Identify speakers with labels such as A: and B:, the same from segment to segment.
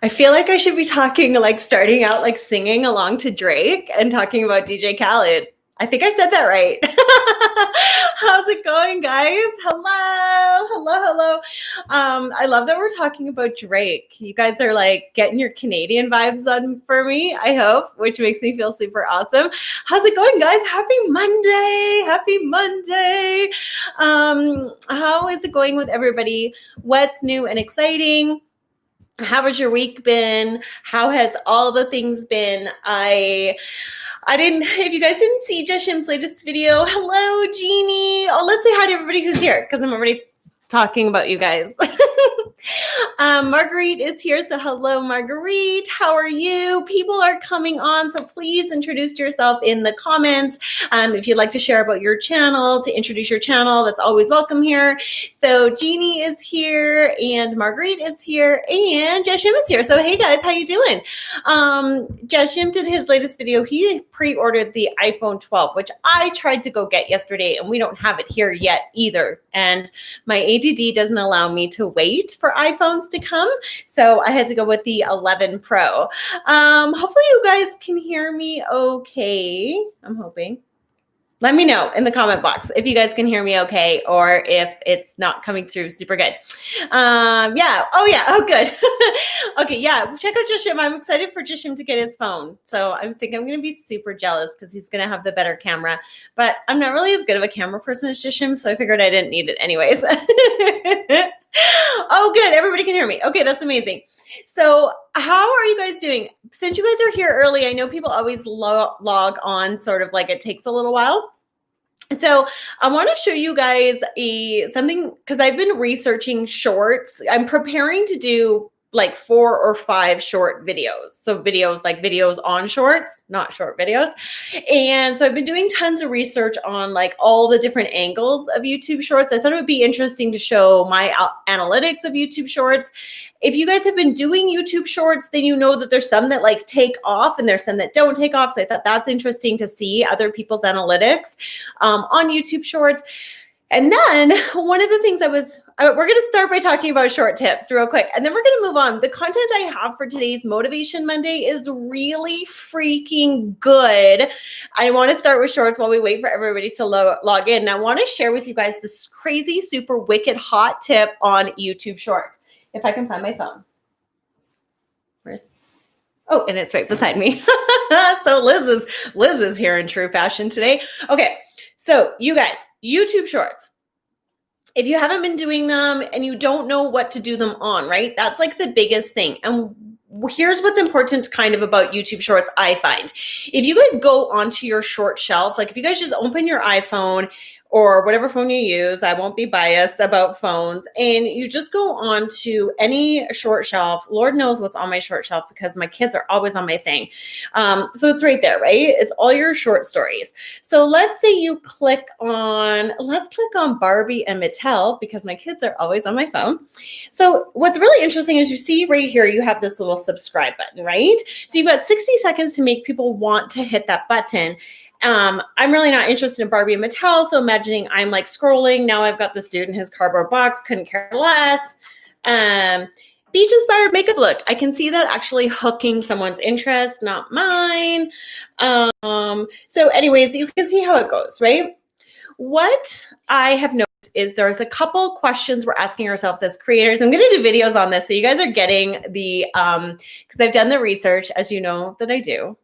A: I feel like I should be talking like starting out like singing along to Drake and talking about DJ Khaled. I think I said that right. How's it going, guys? Hello, hello, hello. I love that we're talking about Drake. You guys are like getting your Canadian vibes on for me, I hope, which makes me feel super awesome. How's it going, guys? Happy Monday. Happy Monday. How is it going with everybody? What's new and exciting? How has your week been? How has all the things been? I didn't, if you guys didn't see Jeshim's latest video, hello, Jeannie. Oh, let's say hi to everybody who's here because I'm already talking about you guys. Marguerite is here, so hello, Marguerite. How are you? People are coming on, so please introduce yourself in the comments. If you'd like to share about your channel, to introduce your channel, that's always welcome here. So Jeannie is here, and Marguerite is here, and Jeshim is here. So hey guys, how you doing? Jeshim did his latest video. He pre-ordered the iPhone 12, which I tried to go get yesterday, and we don't have it here yet either. And my ADD doesn't allow me to wait for iPhones to come. So I had to go with the 11 Pro. Hopefully you guys can hear me okay. I'm hoping. Let me know in the comment box if you guys can hear me okay or if it's not coming through super good. Yeah. Oh, yeah. Oh, good. Okay. Yeah. Check out Jeshim. I'm excited for Jeshim to get his phone. So I think I'm going to be super jealous because he's going to have the better camera. But I'm not really as good of a camera person as Jeshim, so I figured I didn't need it anyways. Oh, good. Everybody can hear me. Okay. That's amazing. So how are you guys doing? Since you guys are here early, I know people always log on sort of like it takes a little while. So I want to show you guys something because I've been researching shorts. I'm preparing to do like 4 or 5 short videos. So videos on shorts, not short videos. And so I've been doing tons of research on like all the different angles of YouTube shorts. I thought it would be interesting to show my analytics of YouTube shorts. If you guys have been doing YouTube shorts, then you know that there's some that like take off and there's some that don't take off. So I thought that's interesting to see other people's analytics on YouTube shorts. And then one of the things we're going to start by talking about short tips real quick, and then we're going to move on. The content I have for today's Motivation Monday is really freaking good. I want to start with shorts while we wait for everybody to log in. And I want to share with you guys this crazy, super wicked hot tip on YouTube shorts. If I can find my phone. Oh, and it's right beside me. So Liz is here in true fashion today. Okay. So you guys, YouTube shorts, if you haven't been doing them and you don't know what to do them on, right? That's like the biggest thing. And here's what's important kind of about YouTube shorts, I find. If you guys go onto your short shelf, like if you guys just open your iPhone or whatever phone you use, I won't be biased about phones, and you just go on to any short shelf. Lord knows what's on my short shelf because my kids are always on my thing. So it's right there, right? It's all your short stories. So let's say you click on Barbie and Mattel because my kids are always on my phone. So what's really interesting is you see right here, you have this little subscribe button, right? So you've got 60 seconds to make people want to hit that button. I'm really not interested in Barbie and Mattel. So imagining I'm like scrolling. Now I've got this dude in his cardboard box. Couldn't care less. Beach inspired makeup look. I can see that actually hooking someone's interest, not mine. So anyways, you can see how it goes, right? What I have noticed is there's a couple questions we're asking ourselves as creators. I'm going to do videos on this. So you guys are getting the, because I've done the research, as you know, that I do.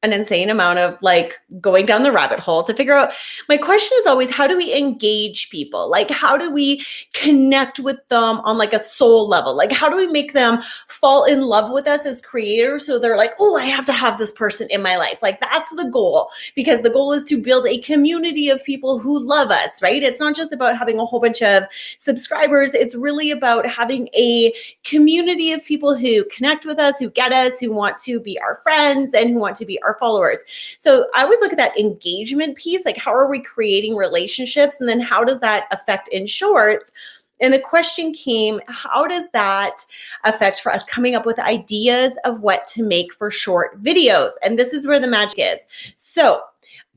A: An insane amount of like going down the rabbit hole to figure out. My question is always, how do we engage people? Like, how do we connect with them on like a soul level? Like, how do we make them fall in love with us as creators? So they're like, oh, I have to have this person in my life. Like that's the goal, because the goal is to build a community of people who love us, right? It's not just about having a whole bunch of subscribers. It's really about having a community of people who connect with us, who get us, who want to be our friends and who want to be our followers. So I always look at that engagement piece, like how are we creating relationships? And then how does that affect in shorts? And the question came, how does that affect for us coming up with ideas of what to make for short videos? And this is where the magic is. So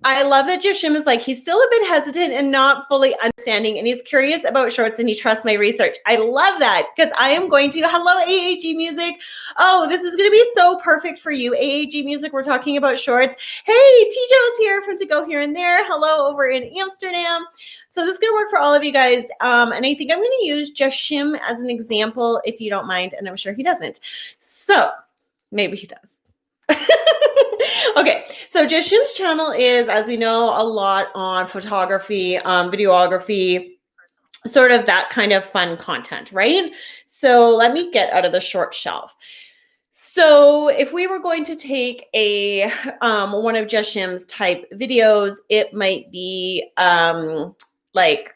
A: I love that Joshim is like, he's still a bit hesitant and not fully understanding, and he's curious about shorts and he trusts my research. I love that because I am going to, hello, AAG Music. Oh, this is going to be so perfect for you. AAG Music, we're talking about shorts. Hey, Tijo's here from To Go Here and There. Hello over in Amsterdam. So this is going to work for all of you guys. And I think I'm going to use Joshim as an example, if you don't mind, and I'm sure he doesn't. So maybe he does. Okay, so Joshim's channel is, as we know, a lot on photography, videography, sort of that kind of fun content, right? So let me get out of the short shelf. So if we were going to take a one of Joshim's type videos, it might be like,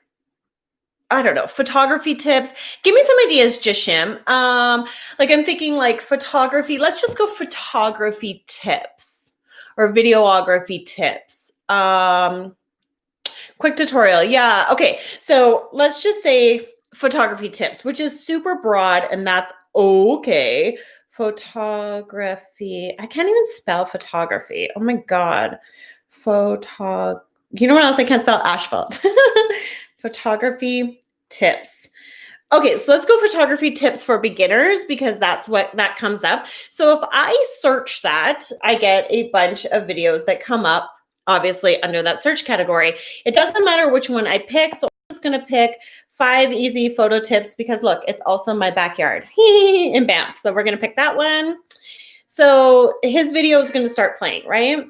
A: I don't know, photography tips. Give me some ideas, Joshim. Like I'm thinking like photography. Let's just go photography tips or videography tips. Quick tutorial. Yeah. Okay. So let's just say photography tips, which is super broad, and that's okay. Photography. I can't even spell photography. Oh my God. You know what else I can't spell? Asphalt. Photography tips. Okay, so let's go photography tips for beginners because that's what that comes up. So if I search that, I get a bunch of videos that come up, obviously under that search category. It doesn't matter which one I pick. So I'm just going to pick 5 easy photo tips because look, it's also my backyard in Banff. So we're going to pick that one. So his video is going to start playing, right?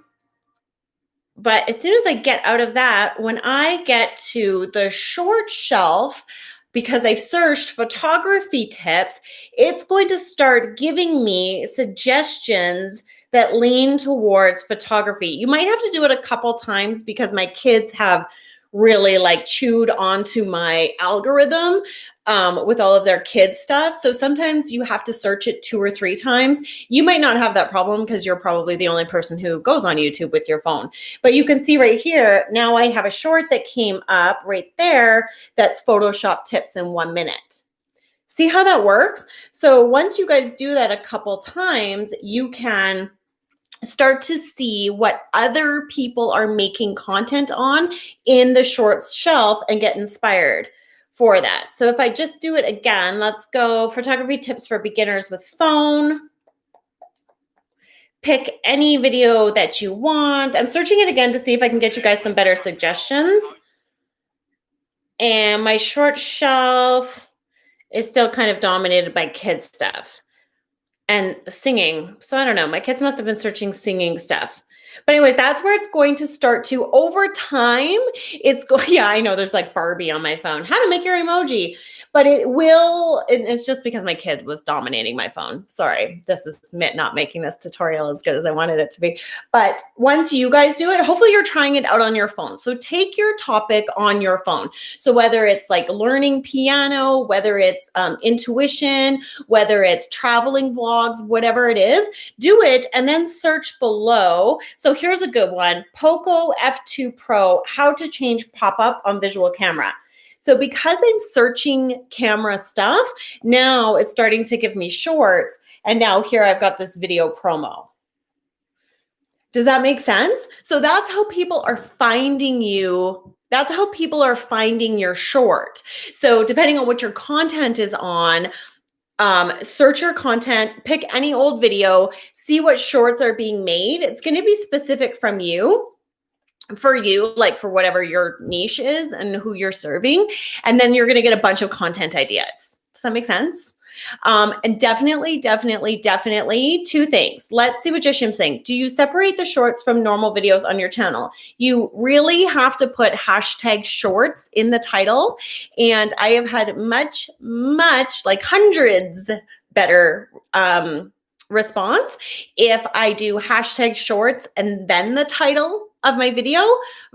A: But as soon as I get out of that, when I get to the short shelf, because I've searched photography tips, it's going to start giving me suggestions that lean towards photography. You might have to do it a couple times because my kids have really like chewed onto my algorithm with all of their kids stuff. So sometimes you have to search it 2 or 3 times. You might not have that problem because you're probably the only person who goes on YouTube with your phone. But you can see right here, now I have a short that came up right there that's Photoshop tips in 1 minute. See how that works? So once you guys do that a couple times, you can start to see what other people are making content on in the shorts shelf and get inspired for that. So if I just do it again, let's go photography tips for beginners with phone. Pick any video that you want. I'm searching it again to see if I can get you guys some better suggestions. And my short shelf is still kind of dominated by kids stuff and singing. So I don't know. My kids must have been searching singing stuff. But anyways, that's where it's going to start to, over time, it's going, yeah, I know there's like Barbie on my phone, how to make your emoji, but it will, it's just because my kid was dominating my phone. Sorry, this is not making this tutorial as good as I wanted it to be. But once you guys do it, hopefully you're trying it out on your phone. So take your topic on your phone. So whether it's like learning piano, whether it's intuition, whether it's traveling vlogs, whatever it is, do it and then search below. So here's a good one, Poco F2 Pro, how to change pop-up on visual camera. So because I'm searching camera stuff, now it's starting to give me shorts. And now here I've got this video promo. Does that make sense? So that's how people are finding you. That's how people are finding your short. So depending on what your content is on, search your content, pick any old video, see what shorts are being made. It's going to be specific from you, for you, like for whatever your niche is and who you're serving. And then you're going to get a bunch of content ideas. Does that make sense? And definitely 2 things. Let's see what Joshim's saying. Do you separate the shorts from normal videos on your channel? You really have to put hashtag shorts in the title. And I have had much, like hundreds better response if I do hashtag shorts and then the title of my video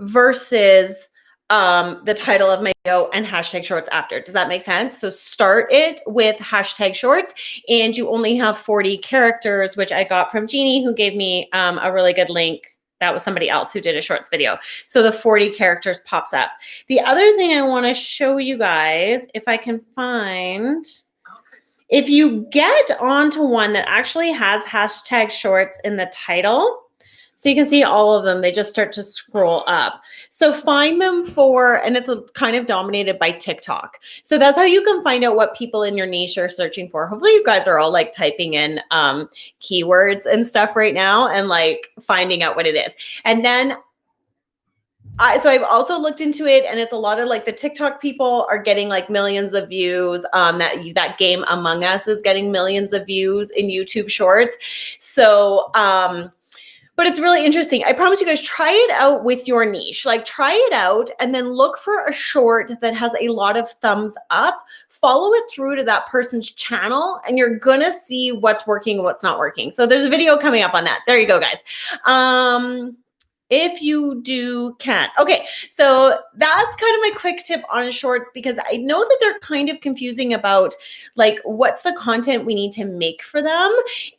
A: versus the title of my video and hashtag shorts after. Does that make sense? So start it with hashtag shorts, and you only have 40 characters, which I got from Jeannie, who gave me a really good link. That was somebody else who did a shorts video. So the 40 characters pops up. The other thing I want to show you guys, if I can find, if you get onto one that actually has hashtag shorts in the title, So you can see all of them. They just start to scroll up. So find them and it's kind of dominated by TikTok. So that's how you can find out what people in your niche are searching for. Hopefully you guys are all like typing in keywords and stuff right now and like finding out what it is. And then so I've also looked into it, and it's a lot of like the TikTok people are getting like millions of views. That game Among Us is getting millions of views in YouTube Shorts. So, but it's really interesting. I promise you guys, try it out with your niche. Like try it out and then look for a short that has a lot of thumbs up. Follow it through to that person's channel, and you're gonna see what's working and what's not working. So there's a video coming up on that. There you go, guys. If you do, can. Okay, so that's kind of my quick tip on shorts, because I know that they're kind of confusing about like what's the content we need to make for them.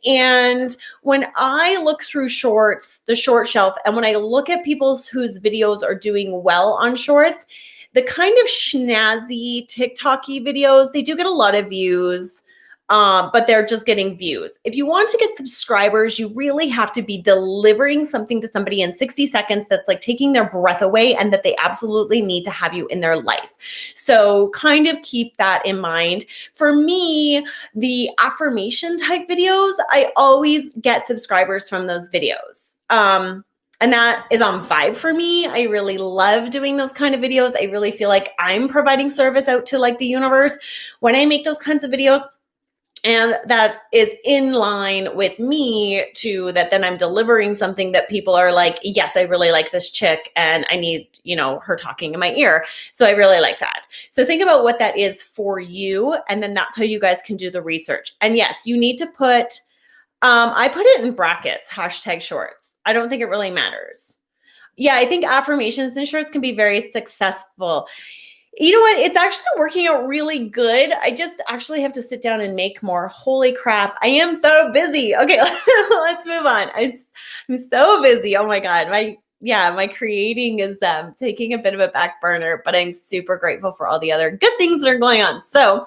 A: And when I look through shorts, the short shelf, and when I look at people whose videos are doing well on shorts, the kind of snazzy TikTok-y videos, they do get a lot of views. But they're just getting views. If you want to get subscribers, you really have to be delivering something to somebody in 60 seconds that's like taking their breath away and that they absolutely need to have you in their life. So kind of keep that in mind. For me, the affirmation type videos, I always get subscribers from those videos. And that is on vibe for me. I really love doing those kind of videos. I really feel like I'm providing service out to like the universe when I make those kinds of videos. And that is in line with me too, that then I'm delivering something that people are like, yes, I really like this chick and I need, her talking in my ear. So I really like that. So think about what that is for you. And then that's how you guys can do the research. And yes, you need to put, I put it in brackets, #shorts. I don't think it really matters. Yeah, I think affirmations and shorts can be very successful. You know what? It's actually working out really good. I just actually have to sit down and make more. Holy crap. I am so busy. Okay, let's move on. I'm so busy. Oh my God. My creating is taking a bit of a back burner, but I'm super grateful for all the other good things that are going on. So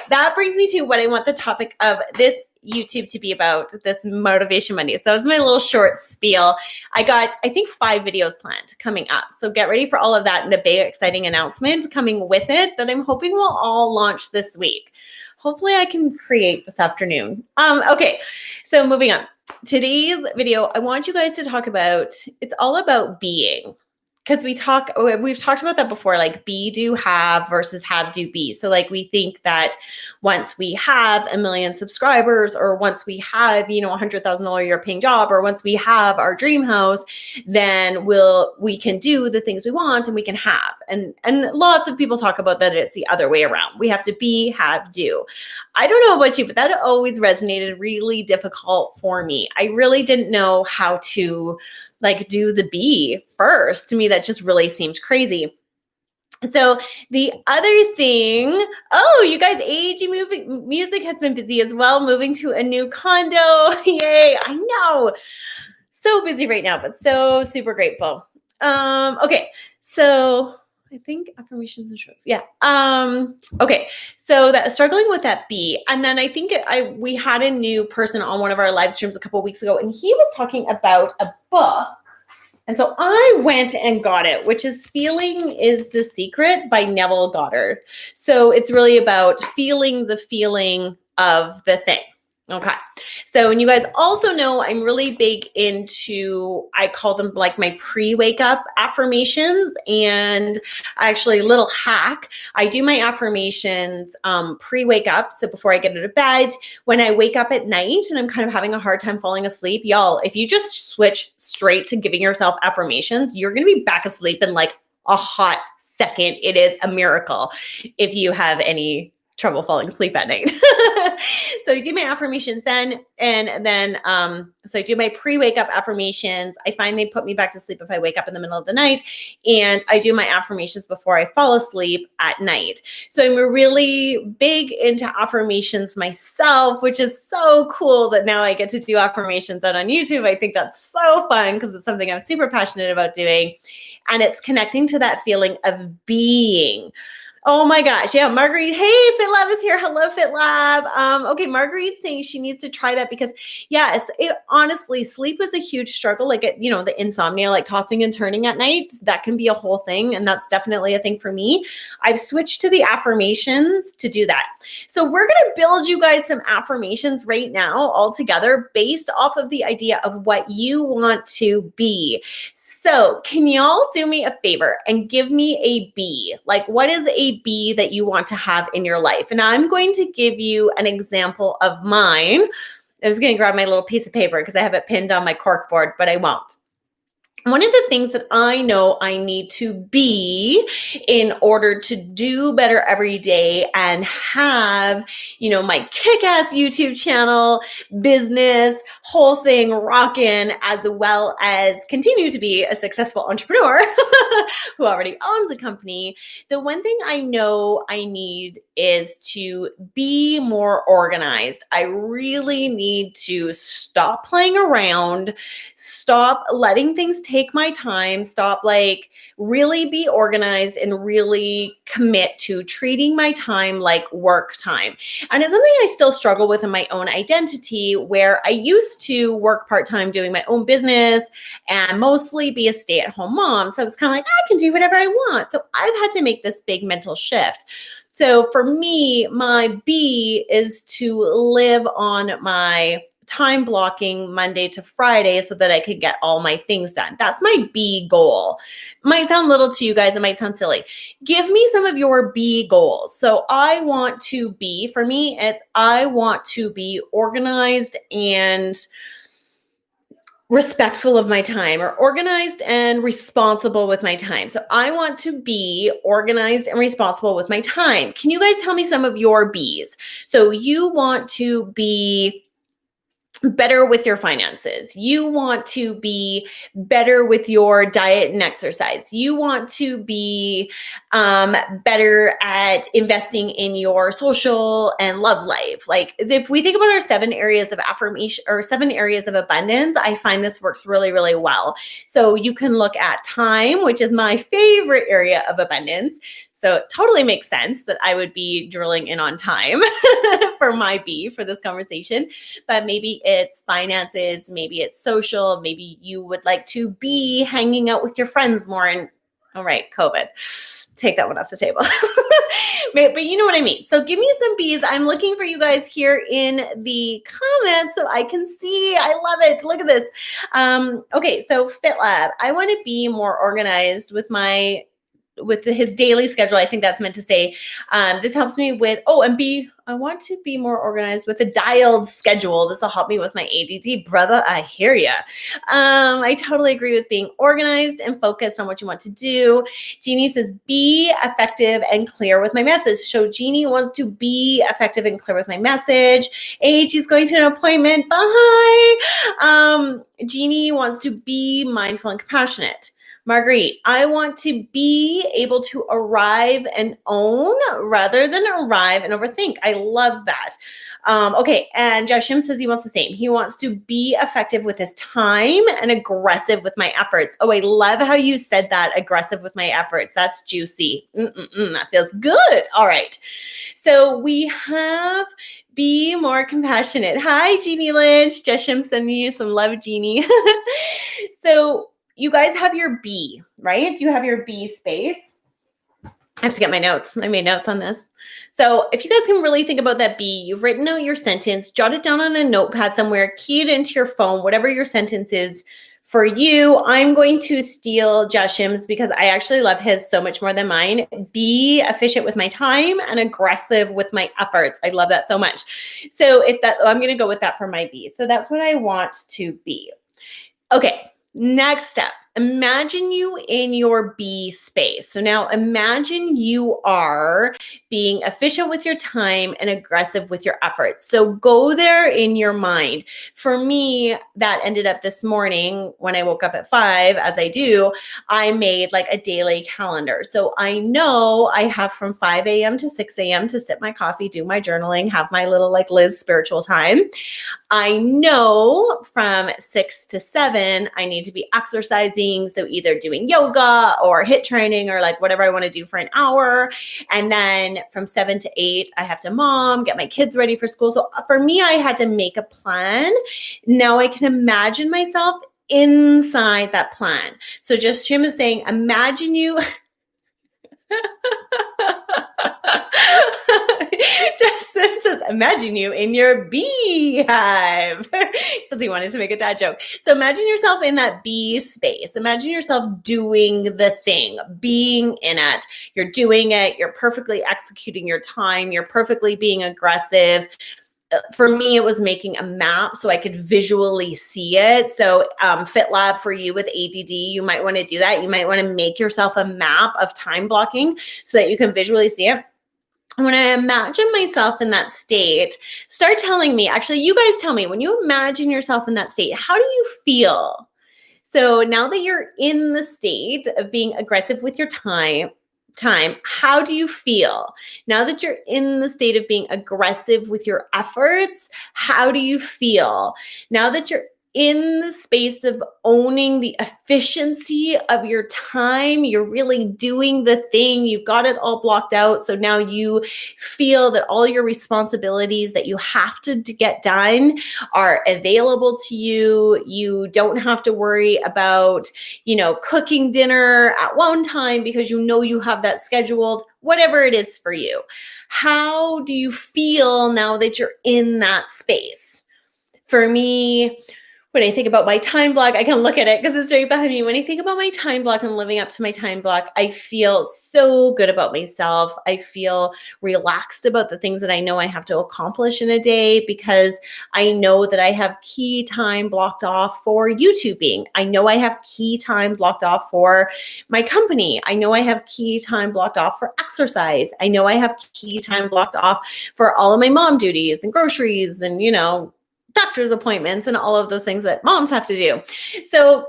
A: that brings me to what I want the topic of this YouTube to be about, this Motivation Monday. So that was my little short spiel. I got, I think, 5 videos planned coming up. So get ready for all of that and a big exciting announcement coming with it that I'm hoping will all launch this week. Hopefully I can create this afternoon. Okay, so moving on. Today's video, I want you guys to talk about, it's all about being. Because we've talked about that before, like be, do, have versus have, do, be. So like we think that once we have 1 million subscribers, or once we have, $100,000 a year paying job, or once we have our dream house, then we can do the things we want and we can have. And lots of people talk about that it's the other way around. We have to be, have, do. I don't know about you, but that always resonated really difficult for me. I really didn't know how to like do the be first. To me, that just really seemed crazy. So the other thing, you guys, AG Music has been busy as well, moving to a new condo. Yay, I know. So busy right now, but so super grateful. Okay, so I think affirmations and shorts. Yeah. Okay. So that struggling with that B. And then I think we had a new person on one of our live streams a couple of weeks ago, and he was talking about a book. And so I went and got it, which is Feeling is the Secret by Neville Goddard. So it's really about feeling the feeling of the thing. Okay. So, and you guys also know I'm really big into, I call them like my pre-wake up affirmations, and actually a little hack. I do my affirmations pre-wake up. So before I get out of bed, when I wake up at night and I'm kind of having a hard time falling asleep, y'all, if you just switch straight to giving yourself affirmations, you're going to be back asleep in like a hot second. It is a miracle if you have any trouble falling asleep at night. So I do my affirmations then, and then, so I do my pre-wake up affirmations. I find they put me back to sleep if I wake up in the middle of the night, and I do my affirmations before I fall asleep at night. So I'm really big into affirmations myself, which is so cool that now I get to do affirmations out on YouTube. I think that's so fun because it's something I'm super passionate about doing, and it's connecting to that feeling of being. Oh my gosh. Yeah. Marguerite. Hey, FitLab is here. Hello, FitLab. Okay. Marguerite's saying she needs to try that because yes, honestly, sleep is a huge struggle. Like, the insomnia, like tossing and turning at night, that can be a whole thing. And that's definitely a thing for me. I've switched to the affirmations to do that. So we're going to build you guys some affirmations right now all together based off of the idea of what you want to be. So can y'all do me a favor and give me a B? Like, what is a B that you want to have in your life? And I'm going to give you an example of mine. I was going to grab my little piece of paper because I have it pinned on my corkboard, but I won't. One of the things that I know I need to be in order to do better every day and have, my kick-ass YouTube channel, business, whole thing rocking, as well as continue to be a successful entrepreneur who already owns a company. The one thing I know I need is to be more organized. I really need to stop playing around, stop letting things take my time, stop really be organized and really commit to treating my time like work time. And it's something I still struggle with in my own identity, where I used to work part-time doing my own business and mostly be a stay-at-home mom. So it's kind of like, I can do whatever I want. So I've had to make this big mental shift. So for me, my B is to live on my time blocking Monday to Friday so that I could get all my things done. That's my B goal. Might sound little to you guys. It might sound silly. Give me some of your B goals. So I want to be, for me, I want to be organized and respectful of my time, or organized and responsible with my time. So I want to be organized and responsible with my time. Can you guys tell me some of your B's? So you want to be better with your finances. You want to be better with your diet and exercise. You want to be better at investing in your social and love life. Like, if we think about our 7 areas of affirmation or 7 areas of abundance, I find this works really, really well. So you can look at time, which is my favorite area of abundance. So it totally makes sense that I would be drilling in on time for my B for this conversation. But maybe it's finances, maybe it's social, maybe you would like to be hanging out with your friends more. And all right, COVID, take that one off the table. But you know what I mean. So give me some B's. I'm looking for you guys here in the comments so I can see. I love it. Look at this. Okay, so FitLab, I want to be more organized with his daily schedule. I think that's meant to say, this helps me with, I want to be more organized with a dialed schedule. This will help me with my ADD. Brother, I hear ya. I totally agree with being organized and focused on what you want to do. Jeannie says, be effective and clear with my message. So Jeannie wants to be effective and clear with my message. She's going to an appointment. Bye. Jeannie wants to be mindful and compassionate. Marguerite, I want to be able to arrive and own rather than arrive and overthink. I love that. Okay, and Jashim says he wants the same. He wants to be effective with his time and aggressive with my efforts. Oh, I love how you said that, aggressive with my efforts. That's juicy. That feels good. All right. So we have be more compassionate. Hi, Jeannie Lynch. Jashim sending you some love, Jeannie. So you guys have your B, right? You have your B space. I have to get my notes. I made notes on this. So if you guys can really think about that B, you've written out your sentence, jot it down on a notepad somewhere, key it into your phone, whatever your sentence is for you. I'm going to steal Jashim's because I actually love his so much more than mine. Be efficient with my time and aggressive with my efforts. I love that so much. So I'm going to go with that for my B. So that's what I want to be. Okay. Next step, imagine you in your B space. So now imagine you are being efficient with your time and aggressive with your efforts. So go there in your mind. For me, that ended up this morning when I woke up at 5, as I do, I made like a daily calendar. So I know I have from 5 a.m. to 6 a.m. to sip my coffee, do my journaling, have my little like Liz spiritual time. I know from 6 to 7, I need to be exercising, thing. So either doing yoga or HIIT training or like whatever I want to do for an hour. And then from 7 to 8, I have to mom, get my kids ready for school. So for me, I had to make a plan. Now I can imagine myself inside that plan. So just Shim is saying, imagine you. Justin says, imagine you in your beehive because he wanted to make a dad joke. So imagine yourself in that bee space. Imagine yourself doing the thing, being in it. You're doing it. You're perfectly executing your time. You're perfectly being aggressive. For me, it was making a map so I could visually see it. So FitLab for you with ADD, you might want to do that. You might want to make yourself a map of time blocking so that you can visually see it. When I imagine myself in that state, start telling me, actually, you guys tell me, when you imagine yourself in that state, how do you feel? So now that you're in the state of being aggressive with your time, how do you feel? Now that you're in the state of being aggressive with your efforts, how do you feel? Now that you're in the space of owning the efficiency of your time, you're really doing the thing, you've got it all blocked out. So now you feel that all your responsibilities that you have to get done are available to you. You don't have to worry about, cooking dinner at one time because you have that scheduled, whatever it is for you. How do you feel now that you're in that space? For me, when I think about my time block, I can look at it because it's right behind me. When I think about my time block and living up to my time block, I feel so good about myself. I feel relaxed about the things that I know I have to accomplish in a day because I know that I have key time blocked off for YouTubing. I know I have key time blocked off for my company. I know I have key time blocked off for exercise. I know I have key time blocked off for all of my mom duties and groceries and, doctor's appointments and all of those things that moms have to do. So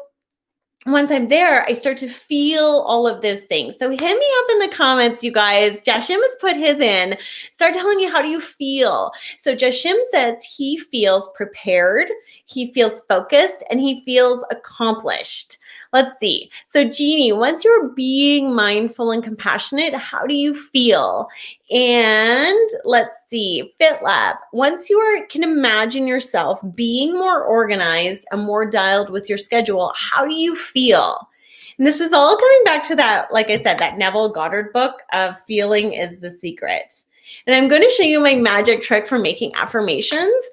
A: once I'm there, I start to feel all of those things. So hit me up in the comments, you guys. Jashim has put his in. Start telling me, how do you feel? So Jashim says he feels prepared, he feels focused, and he feels accomplished. Let's see. So Jeannie, once you're being mindful and compassionate, how do you feel? And let's see, FitLab, once you can imagine yourself being more organized and more dialed with your schedule, how do you feel? And this is all coming back to that, like I said, that Neville Goddard book of Feeling is the Secret. And I'm going to show you my magic trick for making affirmations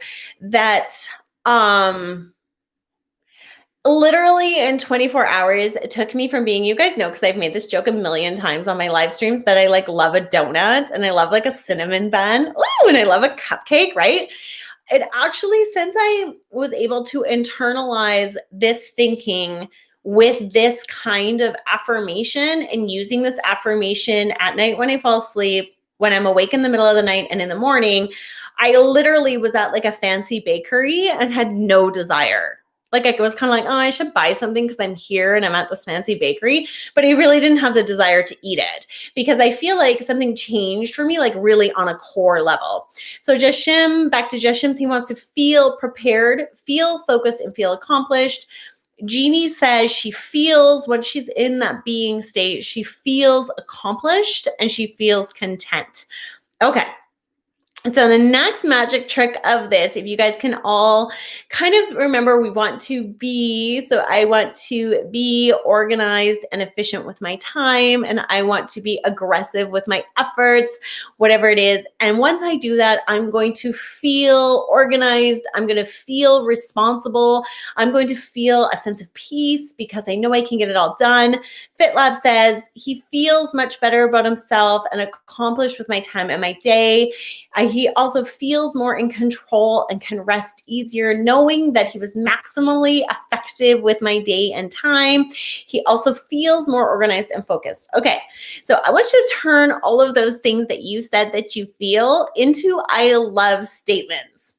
A: that, literally in 24 hours, it took me from being, you guys know, because I've made this joke a million times on my live streams that I love a donut and I love a cinnamon bun. Ooh, and I love a cupcake, right? It actually, since I was able to internalize this thinking with this kind of affirmation and using this affirmation at night when I fall asleep, when I'm awake in the middle of the night and in the morning, I literally was at a fancy bakery and had no desire. I was kind of oh, I should buy something because I'm here and I'm at this fancy bakery, but I really didn't have the desire to eat it because I feel like something changed for me, really on a core level. So Jashim, back to Jashim's, he wants to feel prepared, feel focused, and feel accomplished. Jeannie says she feels, when she's in that being state, she feels accomplished and she feels content. Okay. So the next magic trick of this, if you guys can all kind of remember, we want to be, so I want to be organized and efficient with my time, and I want to be aggressive with my efforts, whatever it is. And once I do that, I'm going to feel organized. I'm going to feel responsible. I'm going to feel a sense of peace because I know I can get it all done. FitLab says he feels much better about himself and accomplished with my time and my day. He also feels more in control and can rest easier, knowing that he was maximally effective with my day and time. He also feels more organized and focused. Okay, so I want you to turn all of those things that you said that you feel into I love statements.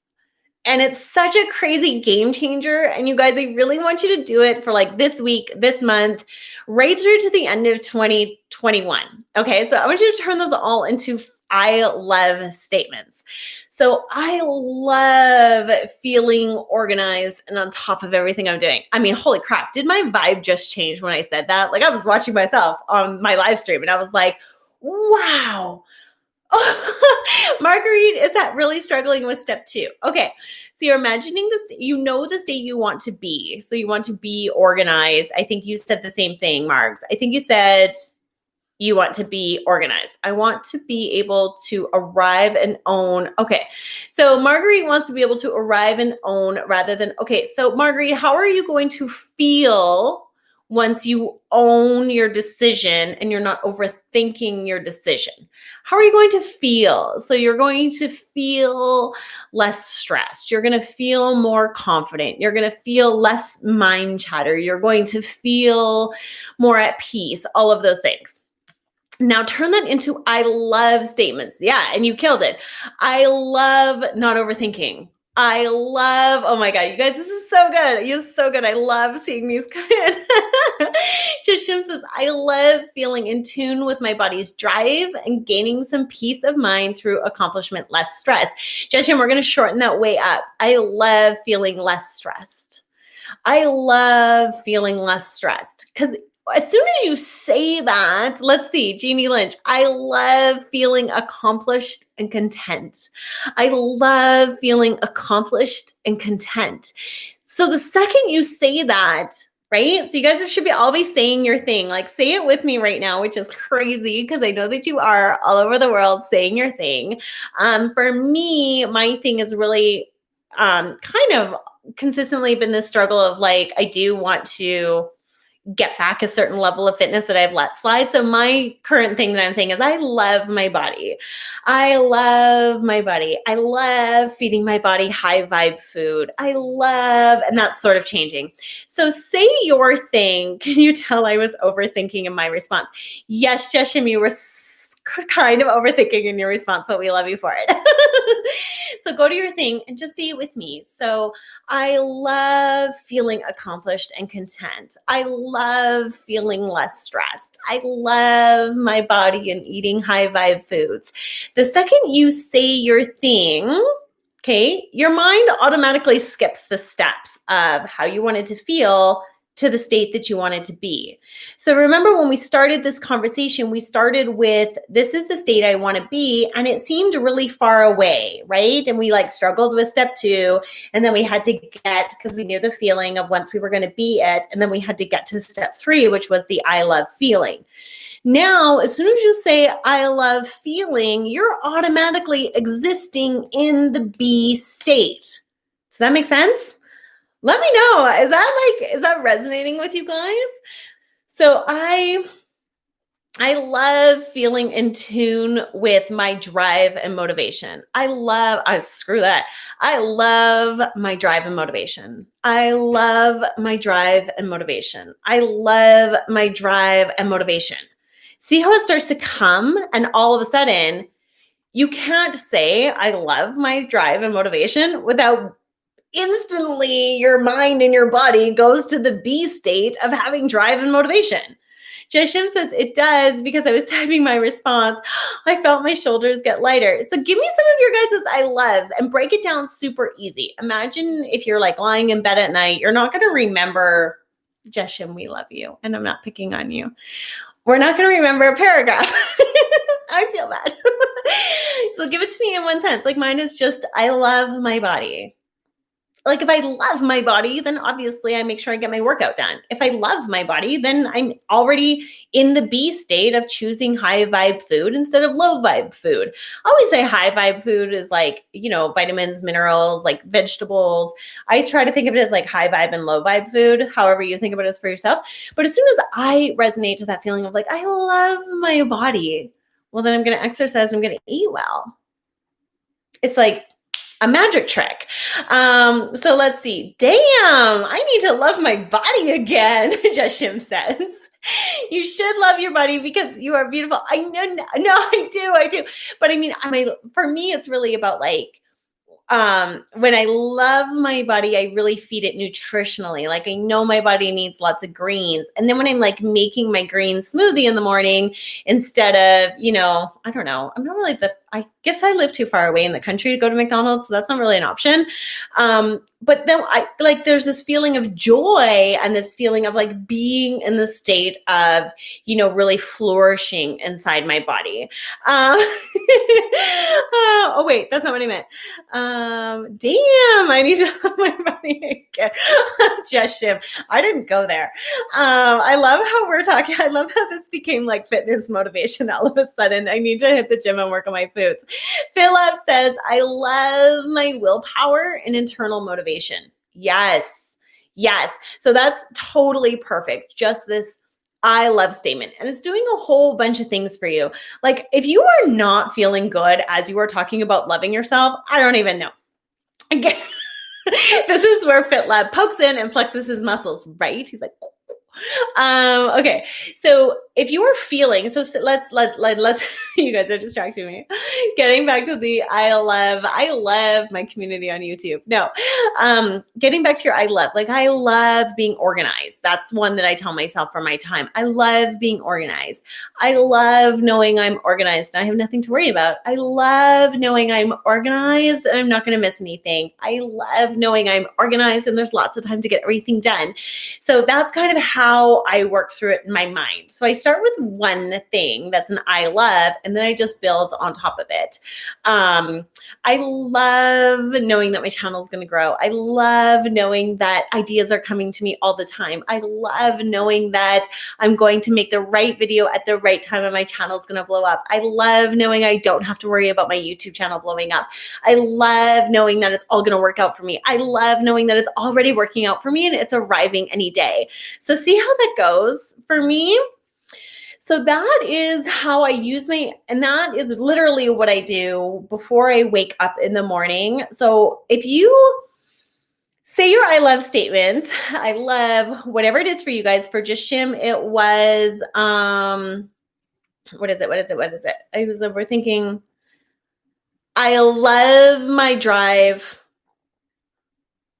A: And it's such a crazy game changer. And you guys, I really want you to do it for this week, this month, right through to the end of 2021. Okay, so I want you to turn those all into I love statements. So I love feeling organized and on top of everything I'm doing. I mean, holy crap, did my vibe just change when I said that? Like I was watching myself on my live stream and I was like, wow. Marguerite, is that really struggling with step 2? Okay. So you're imagining this, you know, the state you want to be. So you want to be organized. I think you said the same thing, Margs. I think you said you want to be organized. I want to be able to arrive and own. Okay. So Marguerite wants to be able to arrive and own rather than, okay. So Marguerite, how are you going to feel once you own your decision and you're not overthinking your decision? How are you going to feel? So you're going to feel less stressed. You're going to feel more confident. You're going to feel less mind chatter. You're going to feel more at peace, all of those things. Now turn that into I love statements. Yeah, and you killed it. I love not overthinking. I love, oh my God, you guys, this is so good. You're so good. I love seeing these come in. Jashim says, I love feeling in tune with my body's drive and gaining some peace of mind through accomplishment, less stress. Jashim, we're going to shorten that way up. I love feeling less stressed. I love feeling less stressed because as soon as you say that, let's see, Jeannie Lynch, I love feeling accomplished and content. I love feeling accomplished and content. So the second you say that, right? So you guys should be always saying your thing. Like say it with me right now, which is crazy because I know that you are all over the world saying your thing. For me, my thing is really kind of consistently been this struggle of like, I do want to get back a certain level of fitness that I've let slide. So my current thing that I'm saying is I love my body. I love my body. I love feeding my body high vibe food. I love, and that's sort of changing. So say your thing. Can you tell I was overthinking in my response? Yes, Jeshim, you were kind of overthinking in your response, but we love you for it. So go to your thing and just say it with me. So I love feeling accomplished and content. I love feeling less stressed. I love my body and eating high vibe foods. The second you say your thing, okay, your mind automatically skips the steps of how you want it to feel to the state that you want it to be. So remember when we started this conversation, we started with, this is the state I want to be. And it seemed really far away, right? And we like struggled with step 2. And then we had to get, because we knew the feeling of once we were going to be it. And then we had to get to step 3, which was the I love feeling. Now, as soon as you say, I love feeling, you're automatically existing in the be state. Does that make sense? Let me know. Is that resonating with you guys? So I love feeling in tune with my drive and motivation. I love my drive and motivation. I love my drive and motivation. I love my drive and motivation. See how it starts to come, and all of a sudden you can't say I love my drive and motivation without instantly your mind and your body goes to the B state of having drive and motivation. Jeshim says it does because I was typing my response. I felt my shoulders get lighter. So give me some of your guys' I loves and break it down super easy. Imagine if you're like lying in bed at night, you're not going to remember, Jeshim, we love you. And I'm not picking on you. We're not going to remember a paragraph. I feel bad. So give it to me in one sentence. Like mine is just, I love my body. Like if I love my body, then obviously I make sure I get my workout done. If I love my body, then I'm already in the B state of choosing high vibe food instead of low vibe food. I always say high vibe food is like, vitamins, minerals, like vegetables. I try to think of it as like high vibe and low vibe food, however you think of it as for yourself. But as soon as I resonate to that feeling of like, I love my body, well, then I'm going to exercise, I'm going to eat well. It's like a magic trick. So let's see. Damn, I need to love my body again, Jeshim says. You should love your body because you are beautiful. I know, no, I do. But I mean, for me, it's really about like, when I love my body, I really feed it nutritionally. Like I know my body needs lots of greens. And then when I'm like making my green smoothie in the morning, instead of, I don't know, I'm not really I guess I live too far away in the country to go to McDonald's, so that's not really an option. But then I like there's this feeling of joy and this feeling of like being in the state of, really flourishing inside my body. Oh wait, that's not what I meant. Damn, I need to love my body again. Just Shim. I didn't go there. I love how we're talking. I love how this became like fitness motivation all of a sudden. I need to hit the gym and work on my foods. Philip says, I love my willpower and internal motivation. Yes. Yes. So that's totally perfect. Just this I love statement. And it's doing a whole bunch of things for you. Like if you are not feeling good as you are talking about loving yourself, I don't even know. Again, this is where FitLab pokes in and flexes his muscles, right? He's like, okay. So if you are feeling, so let's, you guys are distracting me. Getting back to the, I love my community on YouTube. No, getting back to your, I love being organized. That's one that I tell myself for my time. I love being organized. I love knowing I'm organized and I have nothing to worry about. I love knowing I'm organized and I'm not going to miss anything. I love knowing I'm organized and there's lots of time to get everything done. So that's kind of how I work through it in my mind. So I start with one thing that's an I love, and then I just build on top of it. I love knowing that my channel is going to grow. I love knowing that ideas are coming to me all the time. I love knowing that I'm going to make the right video at the right time and my channel is going to blow up. I love knowing I don't have to worry about my YouTube channel blowing up. I love knowing that it's all going to work out for me. I love knowing that it's already working out for me and it's arriving any day. So see how that goes for me? So that is how I use and that is literally what I do before I wake up in the morning. So if you say your I love statements, I love whatever it is for you guys. For just Shim, it was, what is it? We're thinking, I love my drive.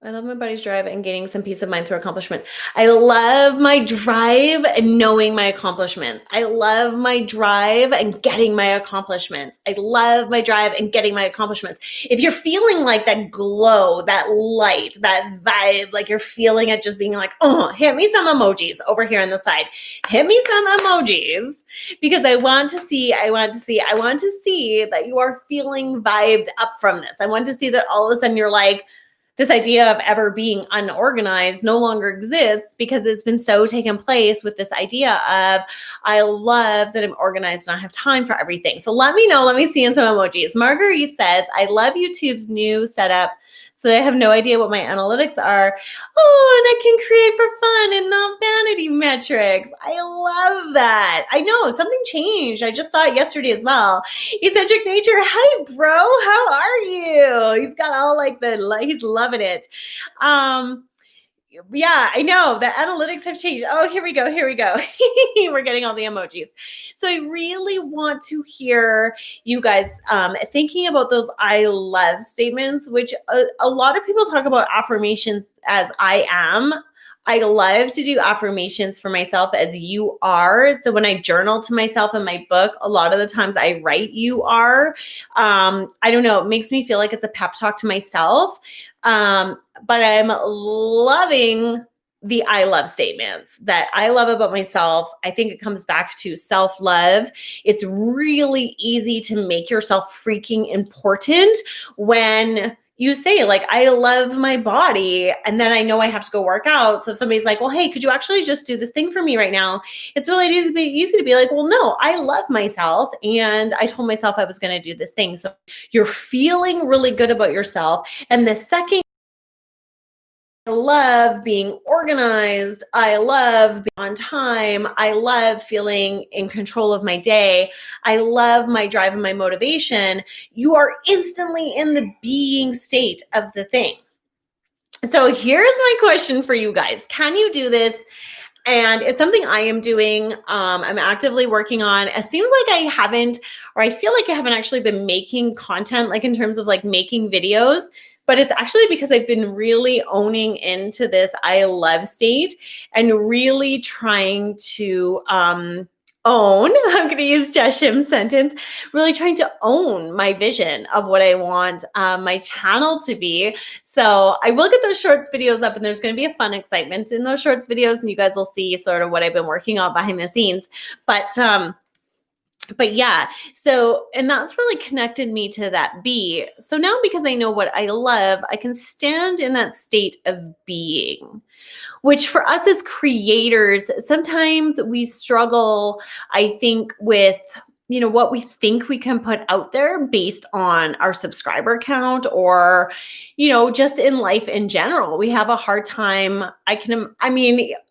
A: I love my body's drive and gaining some peace of mind through accomplishment. I love my drive and knowing my accomplishments. I love my drive and getting my accomplishments. I love my drive and getting my accomplishments. If you're feeling like that glow, that light, that vibe, like you're feeling it just being like, oh, hit me some emojis over here on the side. Hit me some emojis because I want to see that you are feeling vibed up from this. I want to see that all of a sudden you're like, this idea of ever being unorganized no longer exists because it's been so taken place with this idea of, I love that I'm organized and I have time for everything. So let me know. Let me see in some emojis. Marguerite says, I love YouTube's new setup so that I have no idea what my analytics are. Oh, and I can create for fun and not vanity metrics. I love that. I know something changed. I just saw it yesterday as well. Eccentric Nature. Hi, bro. How are you? He's got all he's loving it. Yeah, I know the analytics have changed. Oh, here we go. We're getting all the emojis. So I really want to hear you guys thinking about those I love statements, which a lot of people talk about affirmations as I am. I love to do affirmations for myself as you are. So when I journal to myself in my book, a lot of the times I write you are. I don't know. It makes me feel like it's a pep talk to myself. But I'm loving the I love statements that I love about myself. I think it comes back to self-love. It's really easy to make yourself freaking important when you say like, I love my body. And then I know I have to go work out. So if somebody's like, well, hey, could you actually just do this thing for me right now? It's really easy to be like, well, no, I love myself. And I told myself I was going to do this thing. So you're feeling really good about yourself. And the second, I love being organized. I love being on time. I love feeling in control of my day. I love my drive and my motivation. You are instantly in the being state of the thing. So here's my question for you guys. Can you do this? And it's something I am doing. I'm actively working on. It seems like I haven't, or I feel like I haven't actually been making content, like in terms of like making videos. But it's actually because I've been really owning into this I love state and really trying to own, I'm going to use Jeshim's sentence, really trying to own my vision of what I want my channel to be. So I will get those shorts videos up, and there's going to be a fun excitement in those shorts videos, and you guys will see sort of what I've been working on behind the scenes. But yeah, so, and that's really connected me to that be. So now, because I know what I love, I can stand in that state of being, which for us as creators, sometimes we struggle, I think, with what we think we can put out there based on our subscriber count, or just in life in general. We have a hard time.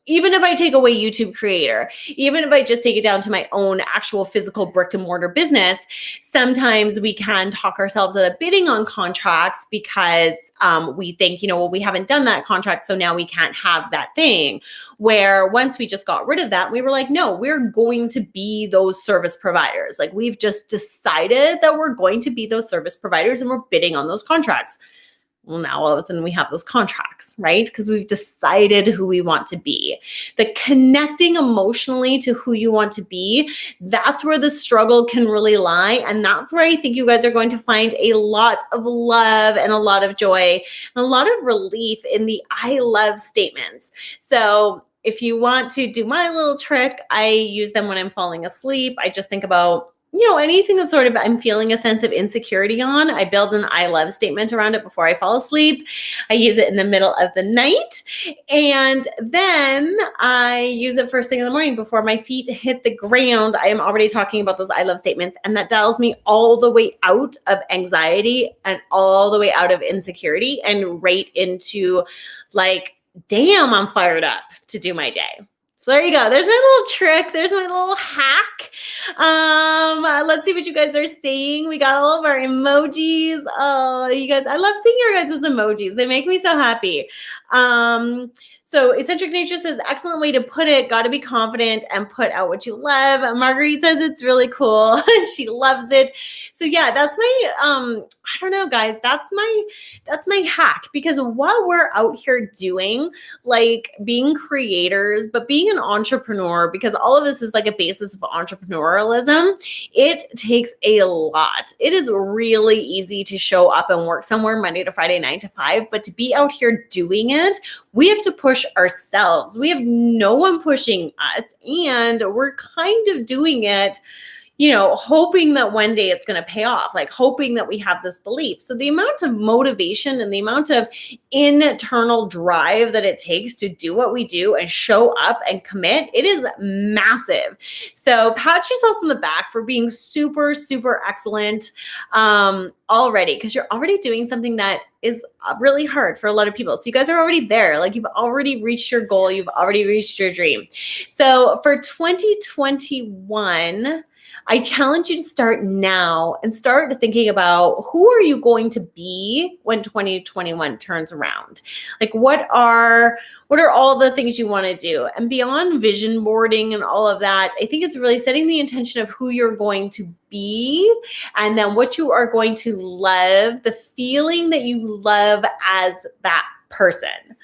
A: Even if I take away YouTube creator, even if I just take it down to my own actual physical brick and mortar business, sometimes we can talk ourselves out of bidding on contracts because we think, we haven't done that contract, so now we can't have that thing. Where once we just got rid of that, we were like, no, we're going to be those service providers. Like, we've just decided that we're going to be those service providers, and we're bidding on those contracts. Well, now all of a sudden we have those contracts, right? Because we've decided who we want to be. The connecting emotionally to who you want to be, that's where the struggle can really lie. And that's where I think you guys are going to find a lot of love and a lot of joy and a lot of relief in the I love statements. So if you want to do my little trick, I use them when I'm falling asleep. I just think about anything that sort of I'm feeling a sense of insecurity on. I build an I love statement around it before I fall asleep. I use it in the middle of the night. And then I use it first thing in the morning before my feet hit the ground. I am already talking about those I love statements. And that dials me all the way out of anxiety and all the way out of insecurity and right into like, damn, I'm fired up to do my day. So there you go. There's my little trick. There's my little hack. Let's see what you guys are saying. We got all of our emojis. Oh, you guys, I love seeing your guys' emojis. They make me so happy. So Eccentric Nature says, excellent way to put it. Got to be confident and put out what you love. Marguerite says it's really cool. She loves it. So yeah, that's my, I don't know, guys, that's my hack, because what we're out here doing, like being creators, but being an entrepreneur, because all of this is like a basis of entrepreneurialism, it takes a lot. It is really easy to show up and work somewhere Monday to Friday, 9 to 5, but to be out here doing it, we have to push ourselves. We have no one pushing us, and we're kind of doing it, hoping that one day it's going to pay off, like hoping that we have this belief. So the amount of motivation and the amount of internal drive that it takes to do what we do and show up and commit, it is massive. So pat yourselves on the back for being super, super excellent already, because you're already doing something that is really hard for a lot of people. So you guys are already there. Like, you've already reached your goal. You've already reached your dream. So for 2021, I challenge you to start now and start thinking about, who are you going to be when 2021 turns around? Like, what are all the things you want to do? And beyond vision boarding and all of that, I think it's really setting the intention of who you're going to be, and then what you are going to love, the feeling that you love as that person.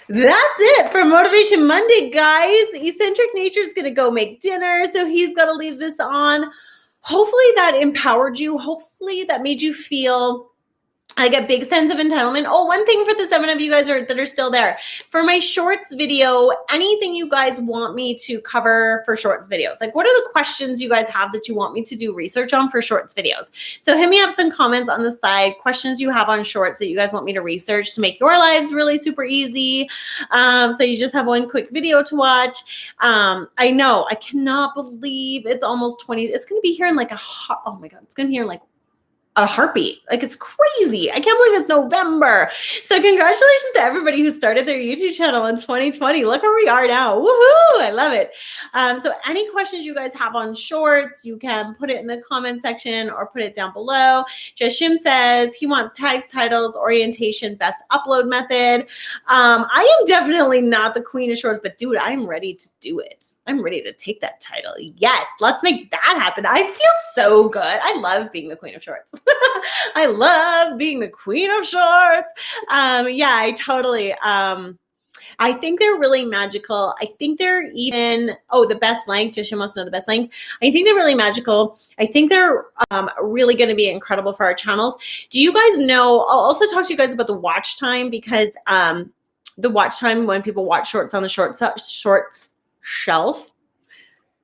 A: That's it for Motivation Monday, guys. Eccentric Nature is going to go make dinner, so he's got to leave this on. Hopefully that empowered you. Hopefully that made you feel like a big sense of entitlement. Oh, one thing for the 7 of you guys that are still there. For my shorts video, anything you guys want me to cover for shorts videos? Like, what are the questions you guys have that you want me to do research on for shorts videos? So hit me up some comments on the side, questions you have on shorts that you guys want me to research to make your lives really super easy. So you just have one quick video to watch. I know, I cannot believe it's almost 20. It's going to be here in like oh my God, it's going to be here in like a heartbeat. Like, it's crazy. I can't believe it's November. So congratulations to everybody who started their YouTube channel in 2020. Look where we are now. Woohoo! I love it. So any questions you guys have on shorts, you can put it in the comment section or put it down below. Jeshim says he wants tags, titles, orientation, best upload method. I am definitely not the queen of shorts, but dude, I'm ready to do it. I'm ready to take that title. Yes, let's make that happen. I feel so good. I love being the queen of shorts. I love being the queen of shorts. Yeah, I totally. I think they're really magical. I think they're even, the best length. Jisha must know the best length. I think they're really magical. I think they're really going to be incredible for our channels. Do you guys know, I'll also talk to you guys about the watch time, because the watch time when people watch shorts on the shorts shelf,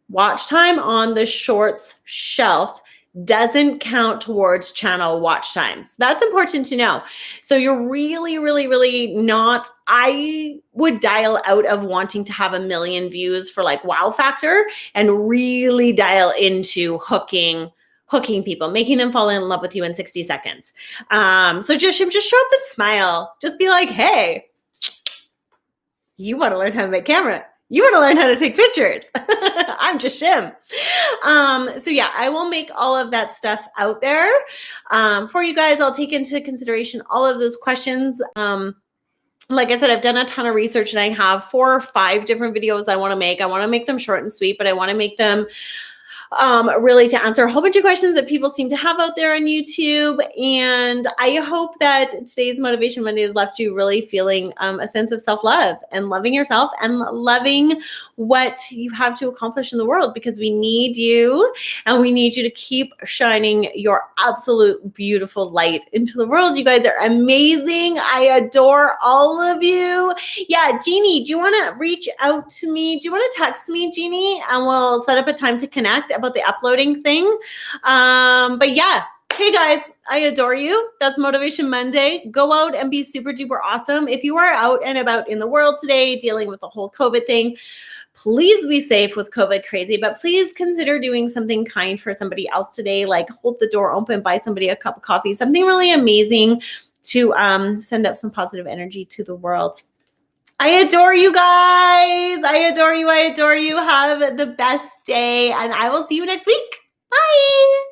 A: watch time on the shorts shelf doesn't count towards channel watch time. So that's important to know. So you're really, really, really not, I would dial out of wanting to have 1 million views for like wow factor, and really dial into hooking people, making them fall in love with you in 60 seconds. So just show up and smile. Just be like, hey, you want to learn how to make camera. You want to learn how to take pictures. I'm Jashim. So yeah, I will make all of that stuff out there for you guys. I'll take into consideration all of those questions. Like I said, I've done a ton of research, and I have 4 or 5 different videos I want to make. I want to make them short and sweet, but I want to make them really to answer a whole bunch of questions that people seem to have out there on YouTube. And I hope that today's Motivation Monday has left you really feeling a sense of self-love and loving yourself and loving what you have to accomplish in the world, because we need you, and we need you to keep shining your absolute beautiful light into the world. You guys are amazing. I adore all of you. Yeah, Jeannie, do you want to reach out to me? Do you want to text me, Jeannie? And we'll set up a time to connect about the uploading thing. But yeah, hey guys, I adore you. That's Motivation Monday. Go out and be super duper awesome. If you are out and about in the world today dealing with the whole COVID thing, please be safe with COVID crazy, but please consider doing something kind for somebody else today, like hold the door open, buy somebody a cup of coffee, something really amazing to send up some positive energy to the world. I adore you guys. I adore you. I adore you. Have the best day, and I will see you next week. Bye.